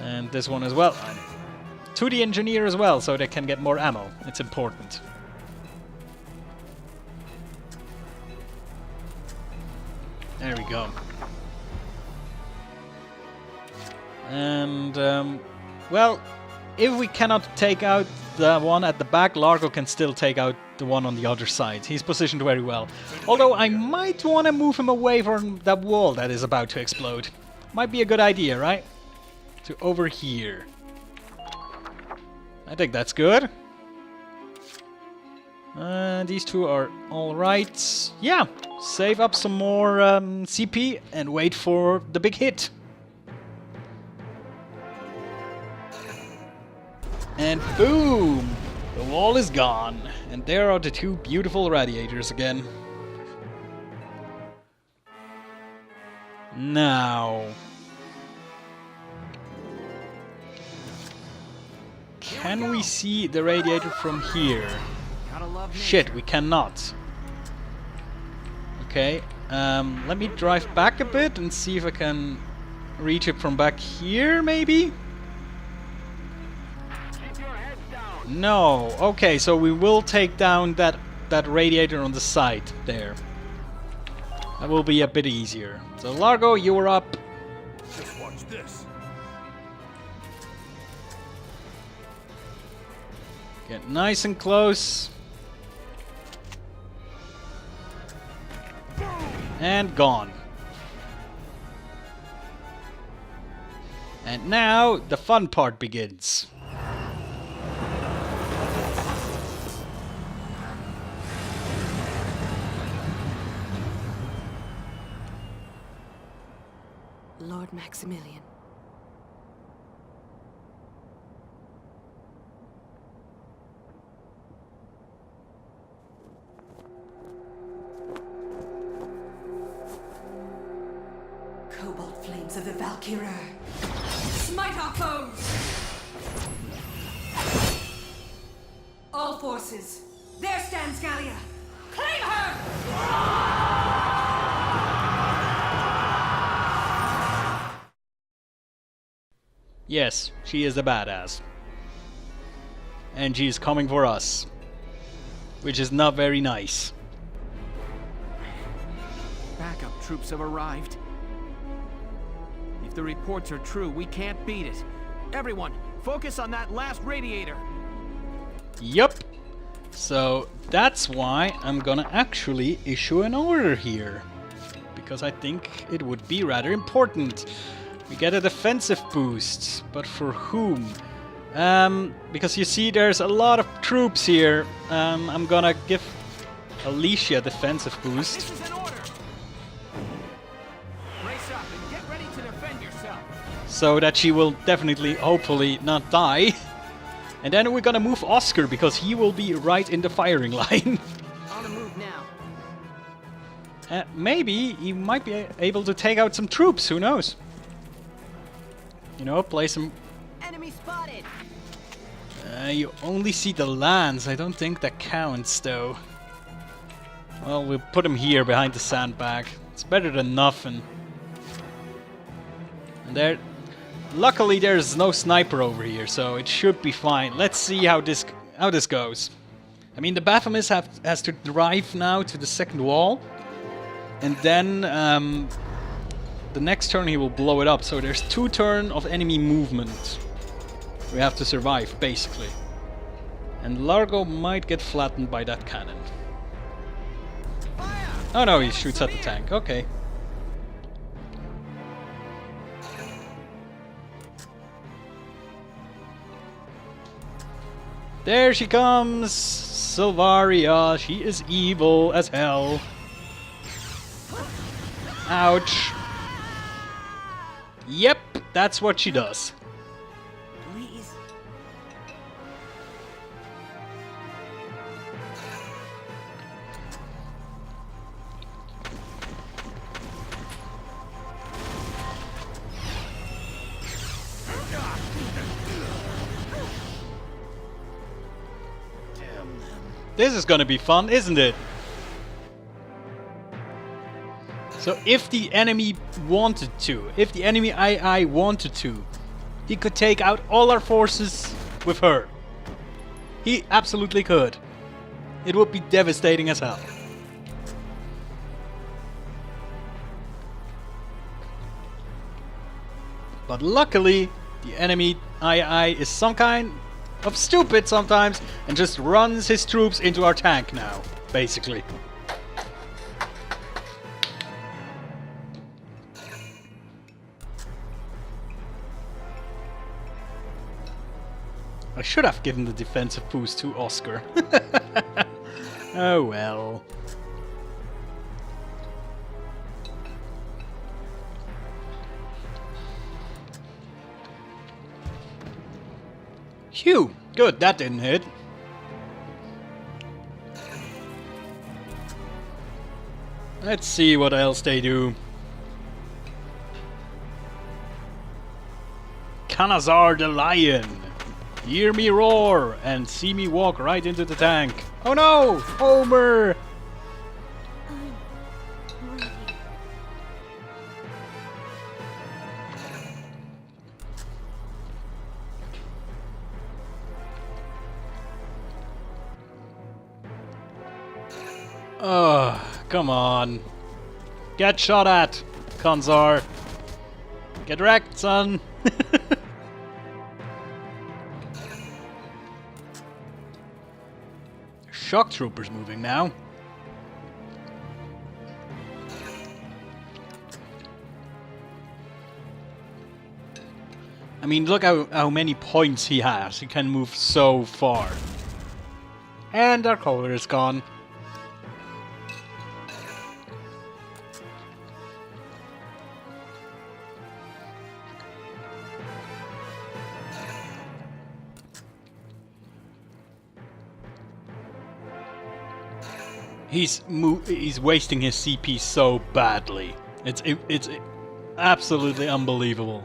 Speaker 1: And this one as well. To the engineer as well, so they can get more ammo. It's important. There we go. And, well, if we cannot take out the one at the back, Largo can still take out the one on the other side. He's positioned very well. Although I might want to move him away from that wall that is about to explode. Might be a good idea, right? To over here. I think that's good. These two are alright. Yeah, save up some more CP and wait for the big hit. And boom! The wall is gone. And there are the 2 beautiful radiators again. Now... can we see the radiator from here? Shit, we cannot. Okay, let me drive back a bit and see if I can reach it from back here, maybe? No. Okay, so we will take down that radiator on the side there. That will be a bit easier. So Largo, you are up.
Speaker 5: Just watch this.
Speaker 1: Get nice and close. And gone. And now the fun part begins.
Speaker 6: Lord Maximilian.
Speaker 12: Cobalt flames of the Valkyria. Smite our foes! All forces, there stands Gallia! Claim her!
Speaker 1: Yes, she is a badass. And she is coming for us. Which is not very nice.
Speaker 4: Backup troops have arrived. If the reports are true, we can't beat it. Everyone, focus on that last radiator.
Speaker 1: Yup. So that's why I'm gonna actually issue an order here. Because I think it would be rather important. We get a defensive boost, but for whom? Because you see there's a lot of troops here. I'm gonna give Alicia a defensive boost.
Speaker 4: This is an order. Brace up and get ready to defend yourself.
Speaker 1: So that she will definitely, hopefully, not die. And then we're gonna move Oscar, because he will be right in the firing line.
Speaker 6: On the move now.
Speaker 1: Maybe he might be able to take out some troops, who knows? You know, play some...
Speaker 6: Enemy spotted!
Speaker 1: You only see the lands. I don't think that counts, though. Well, we'll put him here behind the sandbag. It's better than nothing. And there... Luckily, there's no sniper over here, so it should be fine. Let's see how this goes. I mean, the Batomys has to drive now to the second wall. And then... the next turn he will blow it up. So there's 2 turns of enemy movement. We have to survive, basically. And Largo might get flattened by that cannon. Oh no, he shoots at the tank. Okay. There she comes! Sylvaria. She is evil as hell. Ouch. Yep, that's what she does.
Speaker 12: Please.
Speaker 1: This is gonna be fun, isn't it? So if the enemy wanted to, if the enemy II wanted to, he could take out all our forces with her. He absolutely could. It would be devastating as hell. But luckily, the enemy II is some kind of stupid sometimes and just runs his troops into our tank now, basically. I should have given the defensive boost to Oscar. Oh well. Phew! Good, that didn't hit. Let's see what else they do. Kanazar the Lion! Hear me roar and see me walk right into the tank. Oh no! Homer! Oh, come on. Get shot at, Kanzar. Get wrecked, son. Shock troopers moving now. I mean, look how many points he has. He can move so far. And our color is gone. He's wasting his CP so badly. It's absolutely unbelievable.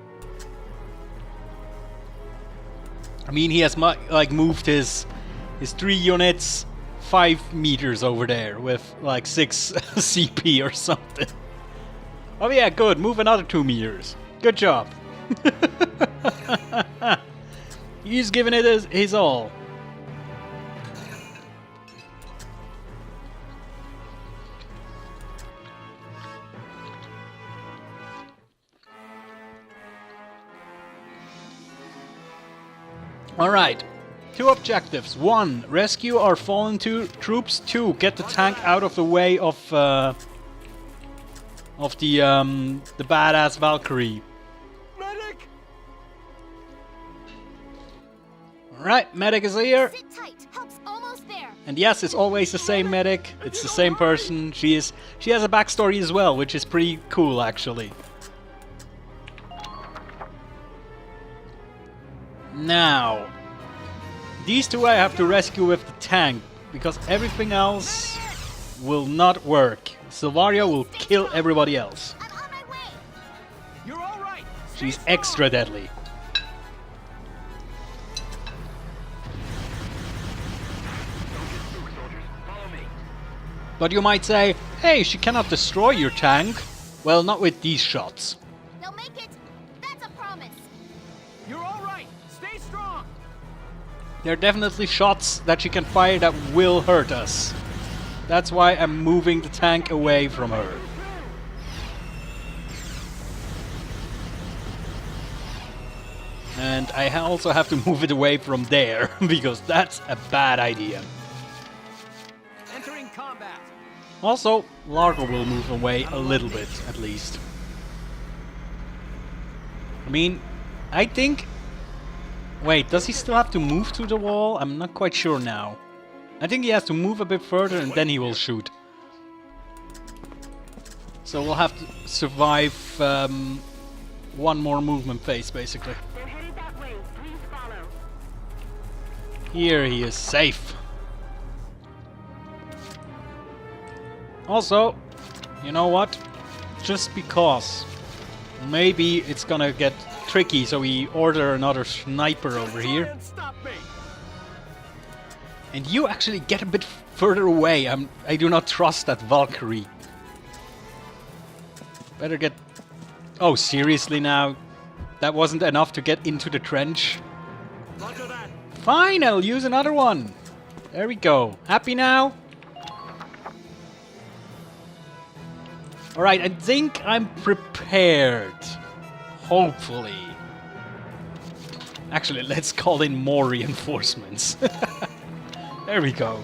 Speaker 1: I mean, he has moved his 3 units 5 meters over there with like 6 CP or something. Oh yeah, good. Move another 2 meters. Good job. He's giving it his all. Alright, 2 objectives. 1, rescue our fallen troops. 2, get the tank out of the way of the badass Valkyrie.
Speaker 12: Medic!
Speaker 1: Alright, medic is here.
Speaker 2: Sit tight. Help's almost there.
Speaker 1: And yes, it's always the same medic. It's the same person. She has a backstory as well, which is pretty cool actually. Now, these 2 I have to rescue with the tank, because everything else will not work. Sylvaria will kill everybody else.
Speaker 2: I'm on my way.
Speaker 4: You're all right.
Speaker 1: She's extra deadly. But you might say, hey, she cannot destroy your tank. Well, not with these shots.
Speaker 7: They'll make it. That's a promise.
Speaker 4: You're all right. Stay strong.
Speaker 1: There are definitely shots that she can fire that will hurt us. That's why I'm moving the tank away from her. And I also have to move it away from there, because that's a bad idea.
Speaker 4: Entering combat.
Speaker 1: Also, Largo will move away a little bit, at least. I mean, I think... Wait, does he still have to move to the wall? I'm not quite sure now. I think he has to move a bit further and then he will shoot. So we'll have to survive one more movement phase, basically.
Speaker 10: They're headed that way. Please follow.
Speaker 1: Here he is safe. Also, you know what? Just because maybe it's gonna get tricky, so we order another sniper over here. And you actually get a bit further away. I do not trust that Valkyrie. Better get... Oh, seriously now? That wasn't enough to get into the trench? Fine, I'll use another one. There we go. Happy now? Alright, I think I'm prepared. Hopefully. Actually, let's call in more reinforcements. There we go.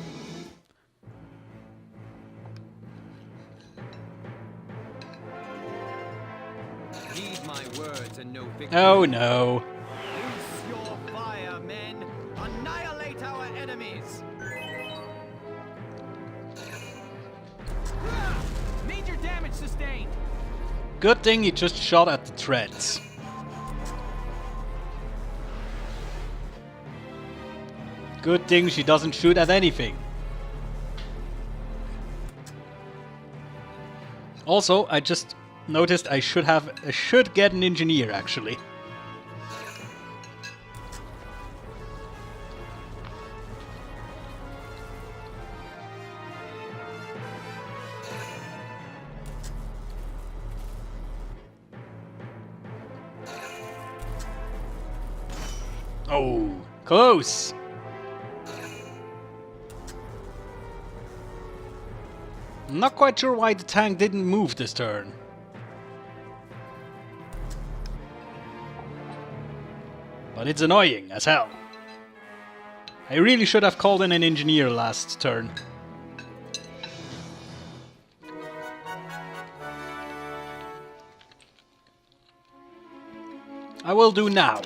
Speaker 4: Heed my words and no victory.
Speaker 1: Oh no.
Speaker 4: Loose your fire, men. Annihilate our enemies. Major damage sustained.
Speaker 1: Good thing he just shot at the treads. Good thing she doesn't shoot at anything. Also, I just noticed I should get an engineer actually. Oh, close. I'm not quite sure why the tank didn't move this turn. But it's annoying as hell. I really should have called in an engineer last turn. I will do now.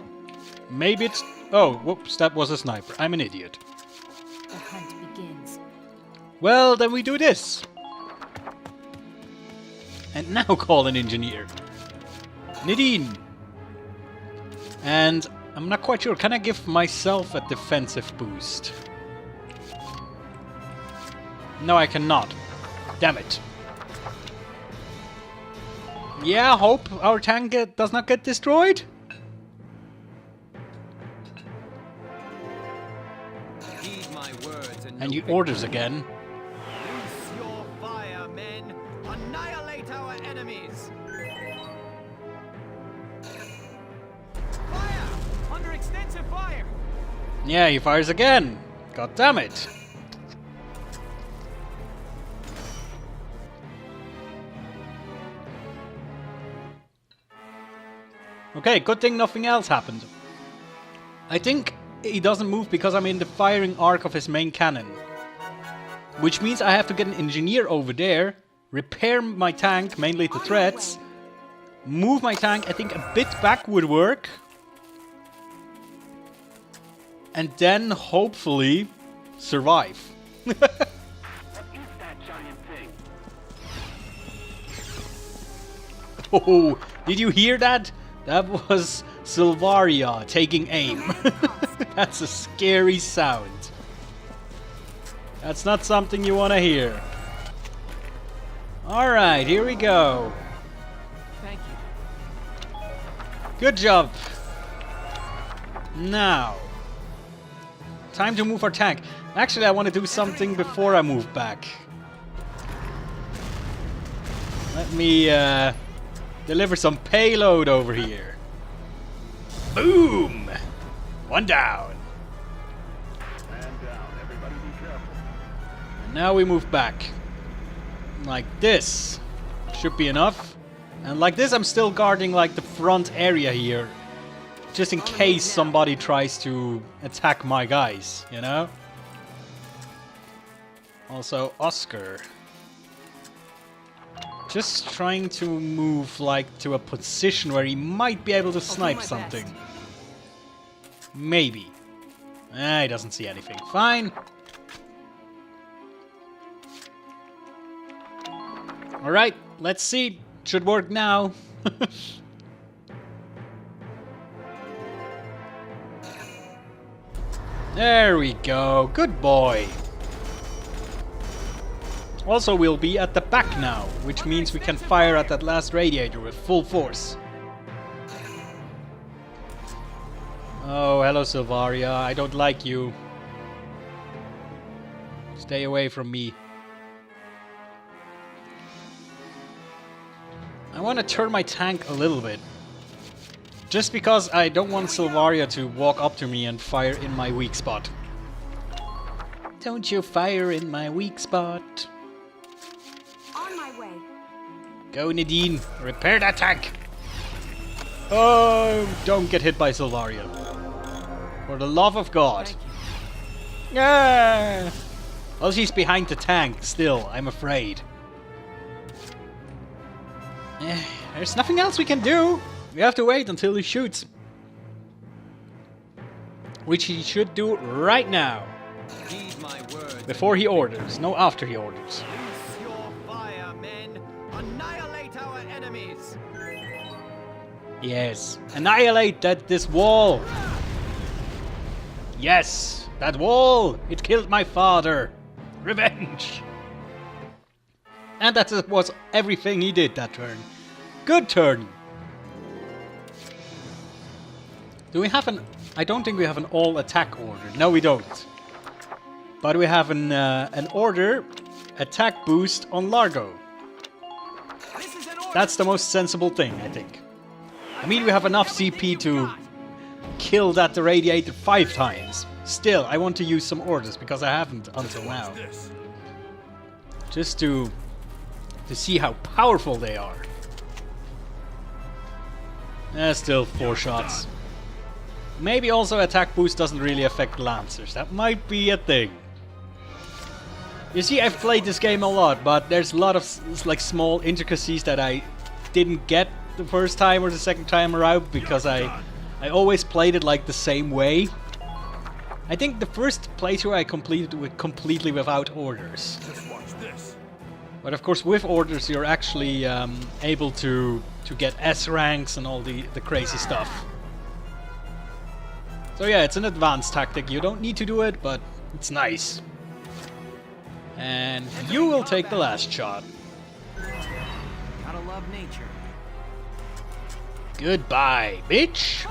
Speaker 1: Maybe it's... Oh, whoops, that was a sniper. I'm an idiot.
Speaker 7: The hunt begins.
Speaker 1: Well, then we do this. And now call an engineer. Nadine. And I'm not quite sure. Can I give myself a defensive boost? No, I cannot. Damn it. Yeah, hope our tank does not get destroyed.
Speaker 4: Heed my words and
Speaker 1: And
Speaker 4: no
Speaker 1: you
Speaker 4: victory.
Speaker 1: orders again.
Speaker 4: Loose your fire, men. Annihilate our enemies. Fire! Under extensive fire.
Speaker 1: Yeah, he fires again. God damn it. Okay, good thing nothing else happened. I think he doesn't move because I'm in the firing arc of his main cannon. Which means I have to get an engineer over there, repair my tank, mainly the threads, move my tank, I think a bit back would work. And then, hopefully, survive.
Speaker 11: What is that giant thing?
Speaker 1: Oh, did you hear that? That was Sylvaria taking aim. That's a scary sound. That's not something you want to hear. Alright, here we go.
Speaker 4: Thank you.
Speaker 1: Good job. Now, time to move our tank. Actually, I want to do something before I move back. Let me deliver some payload over here. Boom! One down. And now we move back. Like this. Should be enough. And like this I'm still guarding like the front area here. Just in case somebody tries to attack my guys, you know? Also, Oscar. Just trying to move like to a position where he might be able to snipe something. Maybe. He doesn't see anything. Fine. Alright, let's see. Should work now. There we go. Good boy. Also, we'll be at the back now, which means we can fire at that last radiator with full force. Oh, hello Sylvaria. I don't like you. Stay away from me. I want to turn my tank a little bit. Just because I don't want Sylvaria to walk up to me and fire in my weak spot. Don't you fire in my weak spot.
Speaker 6: On my way.
Speaker 1: Go Nadine, repair that tank. Oh, don't get hit by Sylvaria. For the love of God. Yeah. Well, she's behind the tank still, I'm afraid. There's nothing else we can do. We have to wait until he shoots. Which he should do right now.
Speaker 4: Heed my words.
Speaker 1: Before he orders, no after he orders.
Speaker 4: Loose your fire, men. Annihilate our enemies.
Speaker 1: Yes, annihilate this wall. Yes, that wall. It killed my father. Revenge. And that was everything he did that turn. Good turn. Do we have an... I don't think we have an all-attack order. No, we don't. But we have an order attack boost on Largo. That's the most sensible thing, I think. I mean, we have enough CP to kill that radiator 5 times. Still, I want to use some orders because I haven't until now. Just to see how powerful they are. Still 4 shots. Maybe also attack boost doesn't really affect Lancers. That might be a thing. You see, I've played this game a lot, but there's a lot of like small intricacies that I didn't get the first time or the second time around because I always played it like the same way. I think the first playthrough I completed completely without orders. But of course, with orders, you're actually able to get S ranks and all the crazy stuff. So yeah, it's an advanced tactic. You don't need to do it, but it's nice. And you will take the last shot.
Speaker 4: Gotta love nature.
Speaker 1: Goodbye, bitch.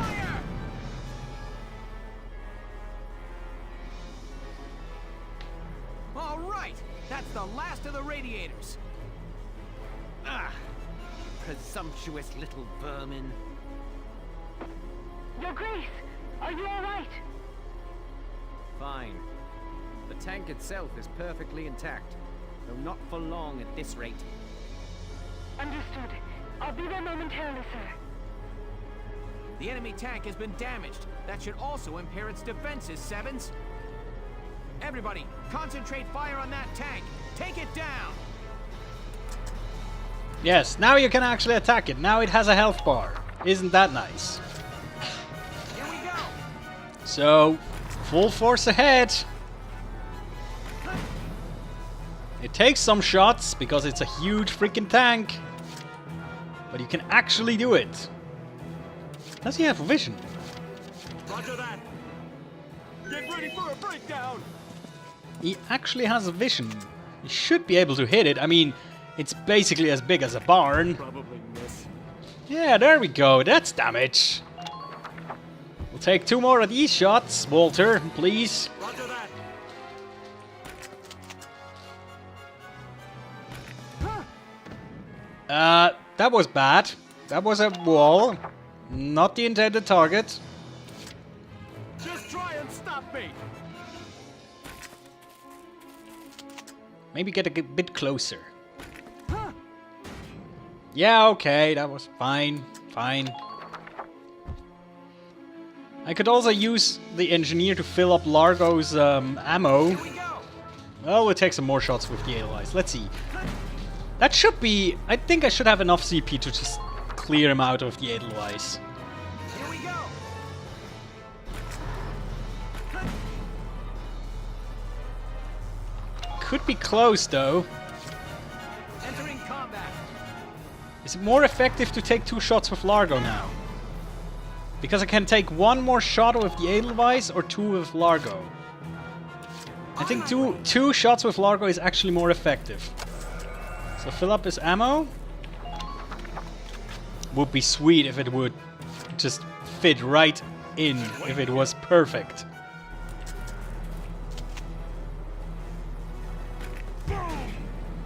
Speaker 4: All right, that's the last of the radiators. Ah, presumptuous little vermin.
Speaker 10: Your Grace, are you all right?
Speaker 4: Fine. The tank itself is perfectly intact, though not for long at this rate.
Speaker 10: Understood. I'll be there momentarily, sir.
Speaker 4: The enemy tank has been damaged. That should also impair its defenses, Sevens. Everybody, concentrate fire on that tank. Take it down.
Speaker 1: Yes, now you can actually attack it. Now it has a health bar. Isn't that nice?
Speaker 4: Here we go.
Speaker 1: So, full force ahead. It takes some shots because it's a huge freaking tank. But you can actually do it. Does he have vision?
Speaker 12: Roger that. Get ready for a breakdown.
Speaker 1: He actually has a vision. He should be able to hit it. I mean, it's basically as big as a barn.
Speaker 12: Probably miss.
Speaker 1: Yeah, there we go. That's damage. We'll take 2 more of these shots, Walter, please.
Speaker 12: Roger that.
Speaker 1: That was bad. That was a wall. Not the intended target.
Speaker 12: Just try and stop me.
Speaker 1: Maybe get a bit closer. Yeah, okay, that was fine. Fine. I could also use the engineer to fill up Largo's ammo. Well, we'll take some more shots with the Edelweiss. Let's see. That should be... I think I should have enough CP to just clear him out of the Edelweiss.
Speaker 4: Here we go.
Speaker 1: Could be close, though.
Speaker 4: Entering combat.
Speaker 1: Is it more effective to take 2 shots with Largo now? Because I can take 1 more shot with the Edelweiss or 2 with Largo. I think two shots with Largo is actually more effective. So fill up his ammo. Would be sweet if it would just fit right in, if it was perfect.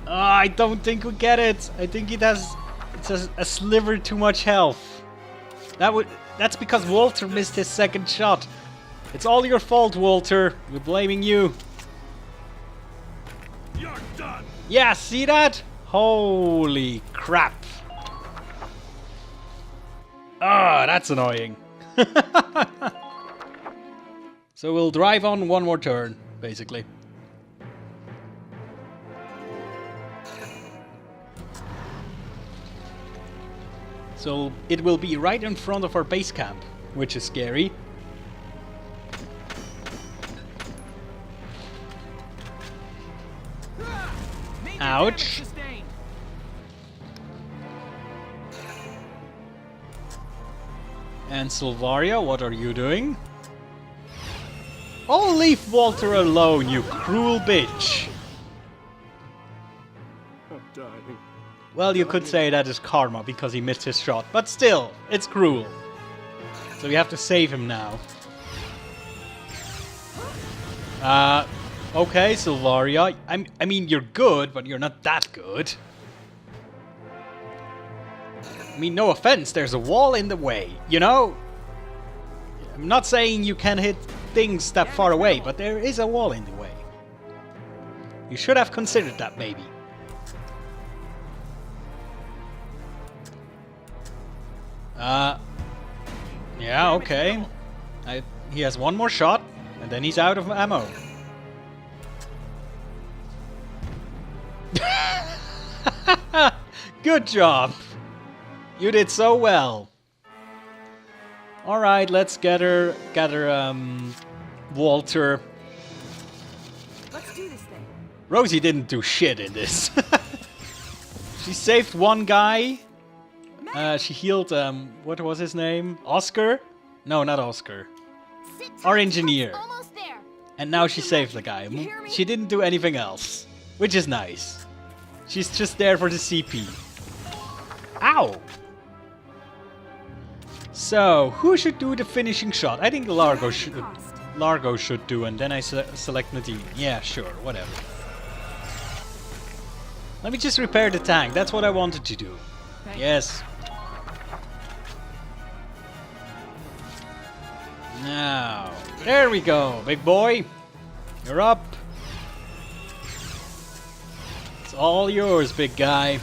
Speaker 1: I don't think we get it. I think it has a sliver too much health. That's because Walter missed his second shot. It's all your fault, Walter. We're blaming you.
Speaker 12: You're done.
Speaker 1: Yeah, see that? Holy crap. Ah, that's annoying. So we'll drive on 1 more turn, basically. So it will be right in front of our base camp, which is scary. Ouch. And Silvaria, what are you doing? Oh, leave Walter alone, you cruel bitch!
Speaker 12: I'm dying.
Speaker 1: Well, you could say that is karma because he missed his shot, but still, it's cruel. So we have to save him now. Okay, Silvaria. I mean, you're good, but you're not that good. I mean, no offense, there's a wall in the way, you know? I'm not saying you can hit things that far away, but there is a wall in the way. You should have considered that, maybe. Yeah, okay. He has 1 more shot, and then he's out of ammo. Good job! You did so well. Alright, let's gather Walter.
Speaker 6: Let's do this thing.
Speaker 1: Rosie didn't do shit in this. She saved 1 guy. She healed, what was his name? Oscar? No, not Oscar. Our engineer.
Speaker 2: Almost there.
Speaker 1: And now she saved the guy. She didn't do anything else, which is nice. She's just there for the CP. Ow! So, who should do the finishing shot? I think Largo should do, and then I select Nadine. Yeah, sure, whatever. Let me just repair the tank. That's what I wanted to do. Yes. Now, there we go, big boy. You're up. It's all yours, big guy.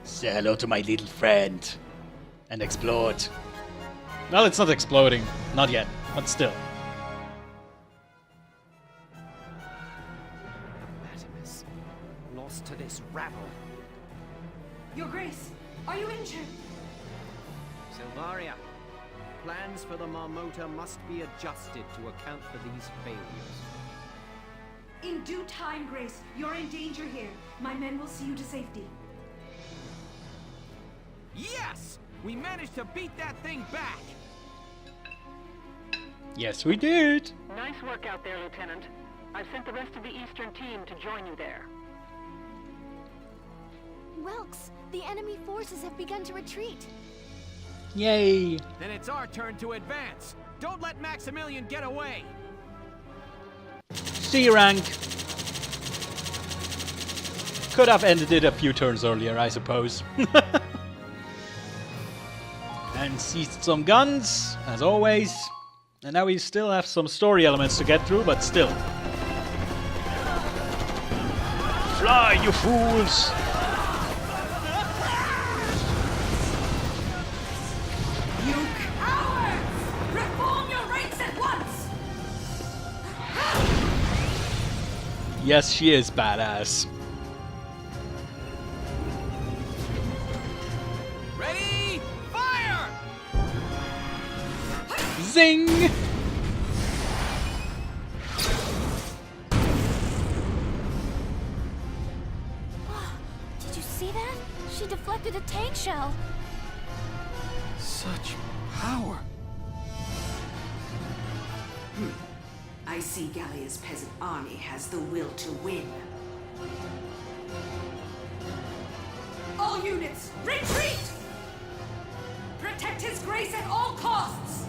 Speaker 1: Say hello to my little friend. And explode. Well, it's not exploding. Not yet, but still.
Speaker 4: Batomys, lost to this rabble.
Speaker 6: Your Grace, are you injured?
Speaker 8: Silvaria, plans for the Marmota must be adjusted to account for these failures.
Speaker 6: In due time, Grace. You're in danger here. My men will see you to safety.
Speaker 4: Yes! We managed to beat that thing back!
Speaker 1: Yes, we did.
Speaker 10: Nice work out there, Lieutenant. I've sent the rest of the Eastern team to join you there.
Speaker 2: Welks, the enemy forces have begun to retreat.
Speaker 1: Yay.
Speaker 4: Then it's our turn to advance. Don't let Maximilian get away!
Speaker 1: C rank. Could have ended it a few turns earlier, I suppose. And seized some guns, as always. And now we still have some story elements to get through, but still. Fly, you fools!
Speaker 7: You cowards! Reform your ranks at once!
Speaker 1: Yes, she is badass.
Speaker 4: Ready? Fire!
Speaker 1: Zing!
Speaker 7: Did you see that? She deflected a tank shell.
Speaker 4: Such power.
Speaker 13: I see Gallia's peasant army has the will to win. All units, retreat! Protect his grace at all costs!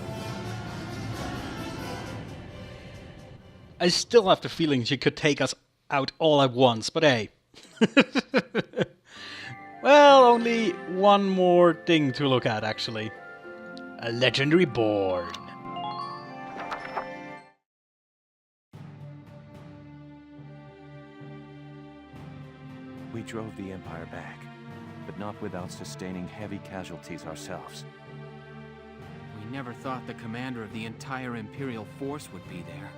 Speaker 1: I still have the feeling she could take us out all at once, but hey. Well, only one more thing to look at, actually. A legendary board.
Speaker 3: We drove the Empire back, but not without sustaining heavy casualties ourselves.
Speaker 4: We never thought the commander of the entire Imperial force would be there.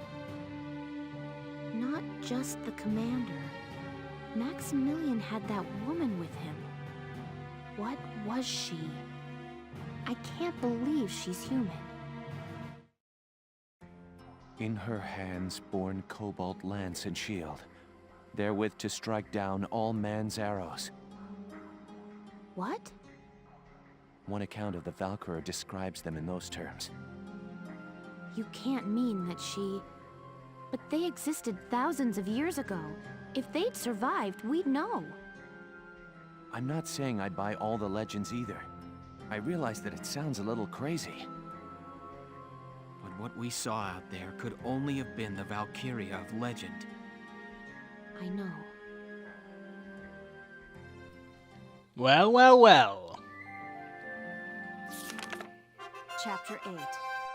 Speaker 2: Not just the commander. Maximilian had that woman with him. What was she? I can't believe she's human.
Speaker 3: In her hands, borne cobalt lance and shield, therewith to strike down all man's arrows.
Speaker 2: What?
Speaker 3: One account of the Valkyria describes them in those terms.
Speaker 2: You can't mean that she... But they existed thousands of years ago. If they'd survived, we'd know.
Speaker 3: I'm not saying I'd buy all the legends either. I realize that it sounds a little crazy.
Speaker 4: But what we saw out there could only have been the Valkyria of legend.
Speaker 2: I know.
Speaker 1: Well, well, well.
Speaker 6: Chapter 8.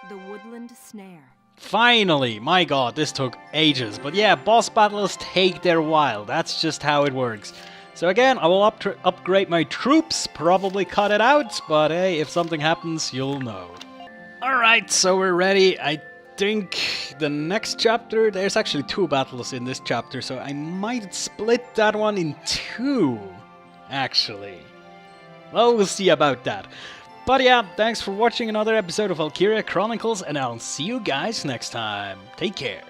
Speaker 6: The Woodland Snare.
Speaker 1: Finally! My god, this took ages. But yeah, boss battles take their while. That's just how it works. So again, I will upgrade my troops, probably cut it out, but hey, if something happens, you'll know. Alright, so we're ready. I think the next chapter, there's actually 2 battles in this chapter, so I might split that one in 2, actually. Well, we'll see about that. But yeah, thanks for watching another episode of Valkyria Chronicles, and I'll see you guys next time. Take care.